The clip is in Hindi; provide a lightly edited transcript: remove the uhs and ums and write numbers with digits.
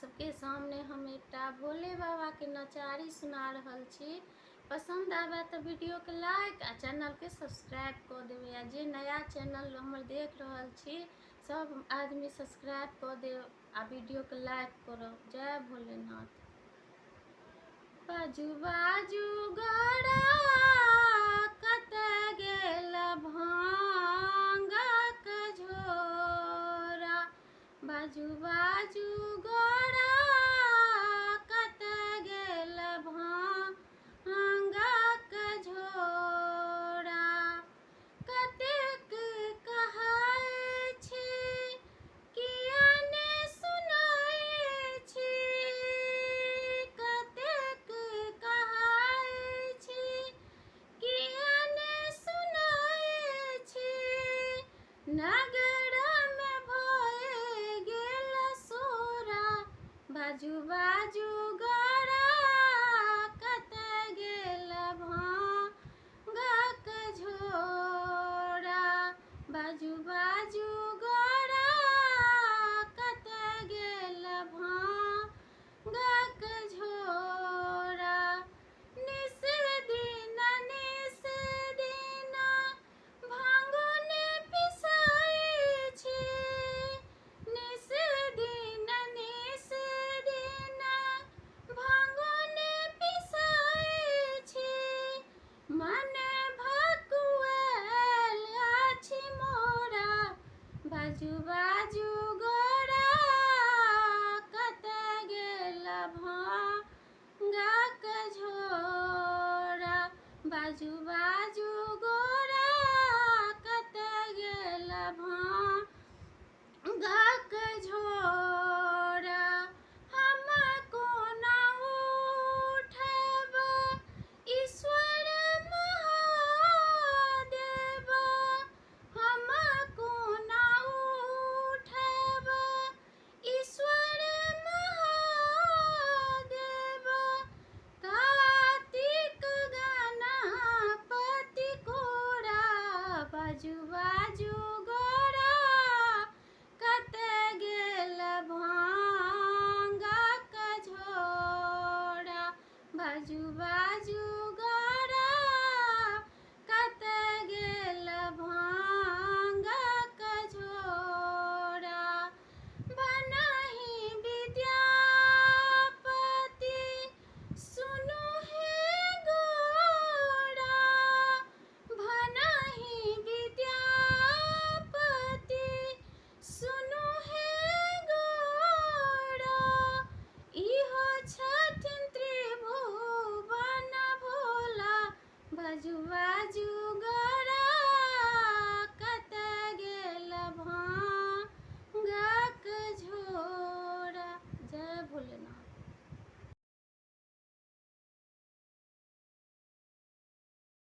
सबके सामने हम एकटा भोले बाबा के नचारी सुना रहल छी। पसंद आवे तो वीडियो के लाइक आ चैनल के सब्सक्राइब कर देवे। आ जे नया चैनल हमर देख रहल छी सब आदमी सब्सक्राइब कर दे आ वीडियो के लाइक करो। जय भोलेनाथ। बाजू बाजू गड़ा कत गेल भांगक झोरा, बाजू बाजू गड़ा कत गेल भांगक झोरा। कतेक कहै छी किया ने सुनै छी, कतेक कहै छी किया ने सुनै छी। नगर में भए गेल सोरा, बाजू बाजू गड़ा कत गेल भांगक झोरा, बाजू बाजू गड़ा कत गेल भांगक झोरा। निस दिन भांगने पिसै छी, निस दिन भांगने पिसै छी। मन भकुआएल अछि मोरा, बाजू बाजू गड़ा कत गेल भांगक झोरा, बाजू बाजू गड़ा कत गेल भांगक झोरा। हम कोना उठब ईश्वर महादेव, हम कोना उठब ईश्वर महादेव। कार्तिक गणपति कोरा, बाजू बाजू